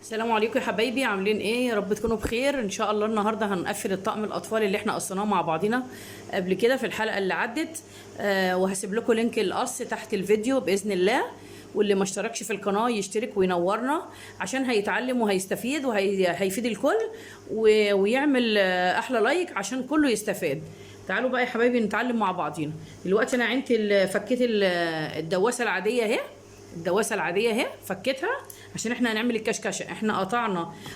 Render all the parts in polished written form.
السلام عليكم يا حبايبي، عاملين ايه؟ يا رب تكونوا بخير ان شاء الله. النهارده هنقفل الطقم الاطفال اللي احنا قصيناه مع بعضينا قبل كده في الحلقه اللي عدت. وهسيب لكم لينك القص تحت الفيديو باذن الله، واللي ما اشتركش في القناه يشترك وينورنا عشان هيتعلم وهيستفيد وهيفيد الكل ويعمل احلى لايك عشان كله يستفاد. تعالوا بقى يا حبايبي نتعلم مع بعضينا. دلوقتي انا عندي فكيت الدواسه العاديه اهي. الدواسه العاديه اهي فكيتها عشان احنا هنعمل الكشكشه. احنا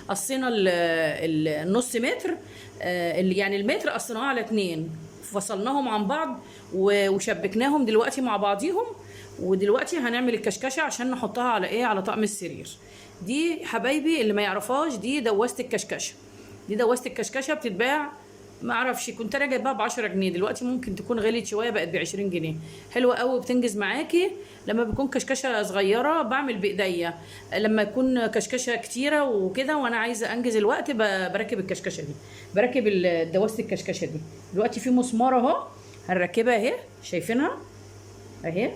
قصينا النص متر، اللي يعني المتر قصيناه على 2، فصلناهم عن بعض وشبكناهم دلوقتي مع بعضيهم. ودلوقتي هنعمل الكشكشه عشان نحطها على ايه؟ على طقم السرير. دي حبايبي اللي ما يعرفهاش، دي دواسه الكشكشه. دي دواسه الكشكشه بتتباع، ما اعرفش، كنت انا جايباها ب 10 جنيه، دلوقتي ممكن تكون غليت شويه بقت ب 20 جنيه. حلوه قوي، بتنجز معاكي لما بيكون كشكشه صغيره بعمل بايديا. لما يكون كشكشه كتيره وكده وانا عايزه انجز الوقت بركب الكشكشه دي، بركب دواسه الكشكشه دي. دلوقتي في مسمار اهو هنركبها اهي، شايفينها اهي.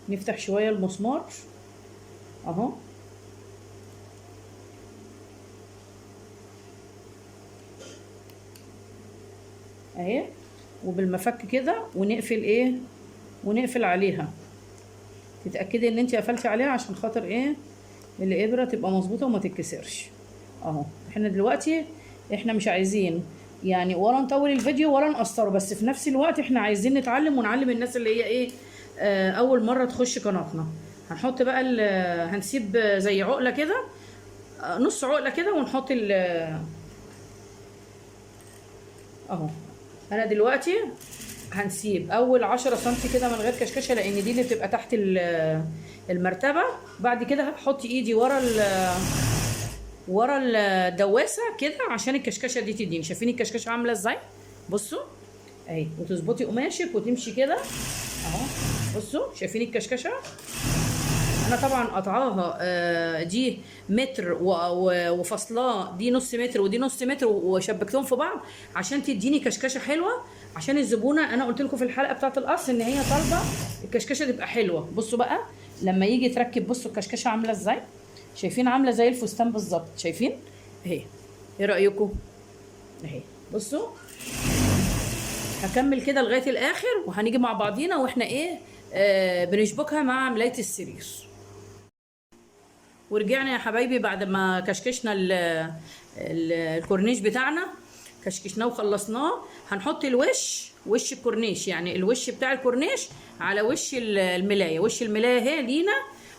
نفتح شويه المسمار اهو اهي، وبالمفك كده ونقفل ايه؟ ونقفل عليها. تتاكدي ان انت قفلتي عليها عشان خاطر ايه؟ الابره تبقى مظبوطه وما تتكسرش اهو. احنا دلوقتي احنا مش عايزين يعني ولا نطول الفيديو ولا نقصره، بس في نفس الوقت احنا عايزين نتعلم ونعلم الناس اللي هي ايه، اول مره تخش قناتنا. هنحط بقى هنسيب زي عقله كده، نص عقله كده، ونحط اهو. انا دلوقتي هنسيب اول 10 سم كده من غير كشكشه، لان دي اللي بتبقى تحت المرتبه. بعد كده هحط ايدي ورا الدواسه كده عشان الكشكشه دي تديني. شايفين الكشكشه عامله ازاي؟ بصوا اهي، وتظبطي قماشك وتمشي كده اهو. بصوا شايفين الكشكشه؟ انا طبعا قطعاها دي متر وفصلاه، دي نص متر ودي نص متر، وشبكتهم في بعض عشان تديني كشكشه حلوه. عشان الزبونه، انا قلت لكم في الحلقه بتاعه القص ان هي طالبه الكشكشه تبقى حلوه. بصوا بقى لما يجي تركب، بصوا الكشكشه عامله ازاي؟ شايفين؟ عامله زي الفستان بالظبط، شايفين اهي؟ ايه رايكم؟ اهي بصوا. هكمل كده لغايه الاخر وهنيجي مع بعضينا واحنا ايه، بنشبكها مع ملايه السرير. ورجعنا يا حبايبي بعد ما كشكشنا الكورنيش بتاعنا، كشكشناه وخلصناه. هنحط وش الكورنيش، يعني الوش بتاع الكورنيش على وش الملايه. وش الملايه اهي لينا،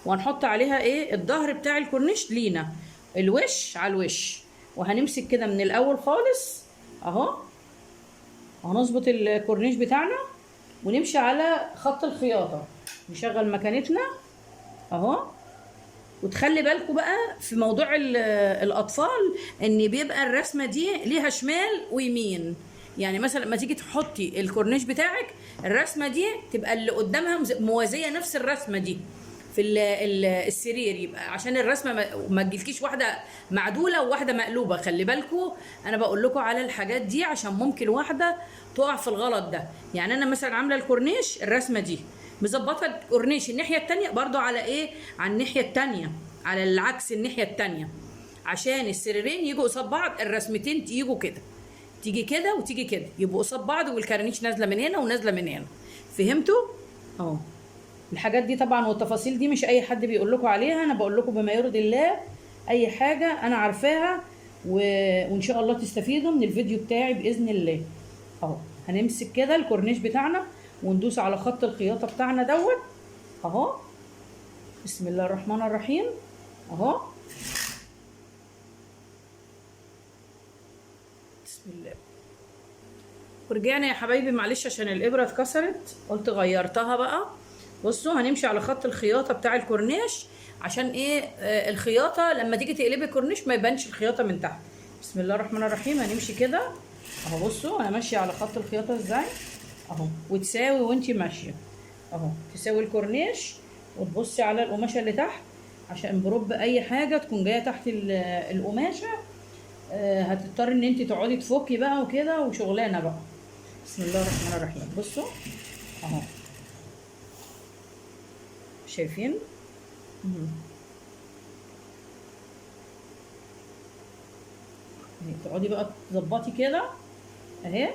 وهنحط عليها ايه؟ الظهر بتاع الكورنيش لينا، الوش على الوش. وهنمسك كده من الاول خالص اهو، وهنظبط الكورنيش بتاعنا ونمشي على خط الخياطه. نشغل مكانتنا اهو. وتخلي بالكم بقى في موضوع الاطفال، ان بيبقى الرسمه دي ليها شمال ويمين. يعني مثلا لما تيجي تحطي الكورنيش بتاعك، الرسمه دي تبقى اللي قدامها موازيه نفس الرسمه دي في السرير، يبقى عشان الرسمه ما تجيلكيش واحده معدوله وواحده مقلوبه. خلي بالكم، انا بقول لكم على الحاجات دي عشان ممكن واحده تقع في الغلط ده. يعني انا مثلا عامله الكورنيش الرسمه دي، مظبطه الكورنيش الناحيه التانية برضو على ايه؟ على الناحيه التانية، على العكس الناحيه التانية، عشان السريرين يجوا قصاد بعض، الرسمتين يجوا كده، تيجي كده وتيجي كده، يبقوا قصاد بعض، والكرانيش نازله من هنا ونازله من هنا. فهمتوا؟ اهو. الحاجات دي طبعا والتفاصيل دي مش اي حد بيقول لكم عليها، انا بقول لكم بما يرضي الله، اي حاجه انا عارفاها وان شاء الله تستفيدوا من الفيديو بتاعي باذن الله. اهو هنمسك كده الكورنيش بتاعنا وندوس على خط الخياطه بتاعنا دوت اهو. بسم الله الرحمن الرحيم اهو. بسم الله. ورجعنا يا حبايبي، معلش عشان الابره اتكسرت قلت غيرتها بقى. بصوا هنمشي على خط الخياطه بتاع الكورنيش عشان ايه؟ الخياطه لما تيجي تقلبي الكورنيش ما يبانش الخياطه من تحت. بسم الله الرحمن الرحيم. هنمشي كده اهو. بصوا انا ماشيه على خط الخياطه ازاي اهو، وتساوي وانتي ماشيه اهو، تساوي الكورنيش وتبصي على القماشه اللي تحت عشان برب اي حاجه تكون جايه تحت القماشه. هتضطري ان انت تقعدي تفكي بقى وكده وشغلانه بقى. بسم الله الرحمن الرحيم. بصوا اهو، شايفين؟ تقعدي بقى تظبطي كده اهي.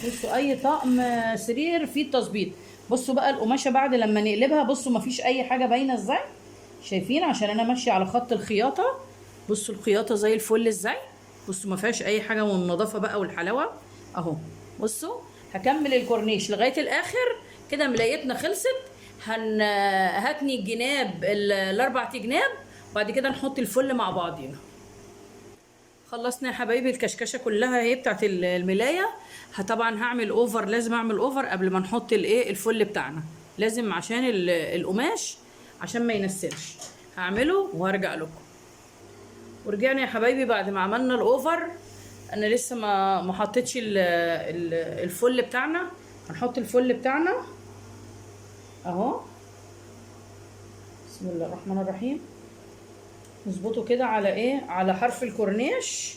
بصوا اي طقم سرير فيه تظبيط. بصوا بقى القماشه بعد لما نقلبها، بصوا مفيش اي حاجه باينه ازاي، شايفين؟ عشان انا ماشيه على خط الخياطه. بصوا الخياطه زي الفل ازاي، بصوا ما فيهاش اي حاجه، والنظافه بقى والحلاوه اهو. بصوا هكمل الكورنيش لغايه الاخر كده. ملايتنا خلصت. هاتني الجناب الاربع جناب، وبعد كده نحط الفل مع بعضينا. خلصنا يا حبايبي الكشكشه كلها اهي بتاعت الملايه. طبعا هعمل اوفر، لازم اعمل اوفر قبل ما نحط الايه الفل بتاعنا، لازم عشان القماش عشان ما ينسلش. هعمله وهرجع لكم. ورجعنا يا حبايبي بعد ما عملنا الاوفر. انا لسه ما حطيتش الفل بتاعنا. هنحط الفل بتاعنا اهو. بسم الله الرحمن الرحيم. نظبطه كده على ايه، على حرف الكورنيش،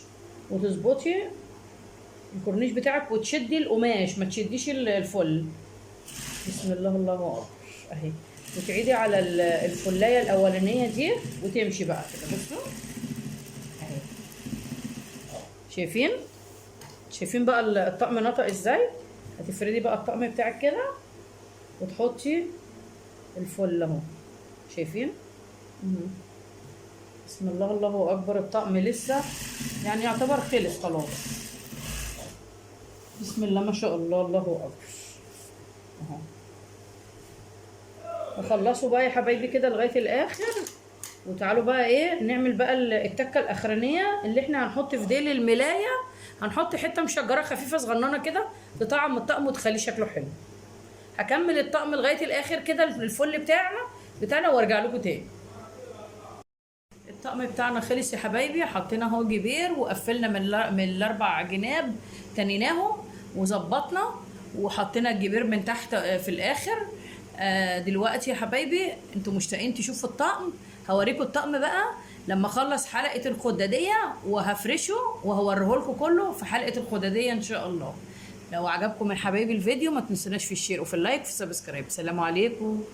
وتظبطي الكورنيش بتاعك وتشدي القماش، ما تشديش الفل. بسم الله الله اكبر اهي. وتعيدي على الفلايه الاولانيه دي وتمشي بقى كده. بصوا اهي، شايفين بقى الطقم نطق ازاي. هتفردي بقى الطقم بتاعك كده وتحطي الفل اهو، شايفين؟ بسم الله الله اكبر. الطقم لسه يعني يعتبر خلص خلاص. بسم الله ما شاء الله الله اكبر اهو. نخلصوا بقى يا حبايبي كده لغايه الاخر. وتعالوا بقى ايه نعمل بقى التكه الاخرانيه اللي احنا هنحط في ديل الملايه. هنحط حته مشجره خفيفه صغننه كده تطعم الطقم وتخليه شكله حلو. هكمل الطقم لغايه الاخر كده الفل بتاعنا وارجع لكم تاني. الطقم بتاعنا خلص يا حبايبي. حطينا اهو جبير وقفلنا من الاربع جناب، تنيناهم وظبطنا وحطينا الجبير من تحت في الاخر. دلوقتي يا حبايبي انتوا مشتاقين تشوفوا الطقم. هوريكم الطقم بقى لما اخلص حلقه الخداديه، وهفرشه وهوريه لكم كله في حلقه الخداديه ان شاء الله. لو عجبكم يا حبايبي الفيديو ما تنسوناش في الشير وفي اللايك وفي السبسكرايب. سلام عليكم.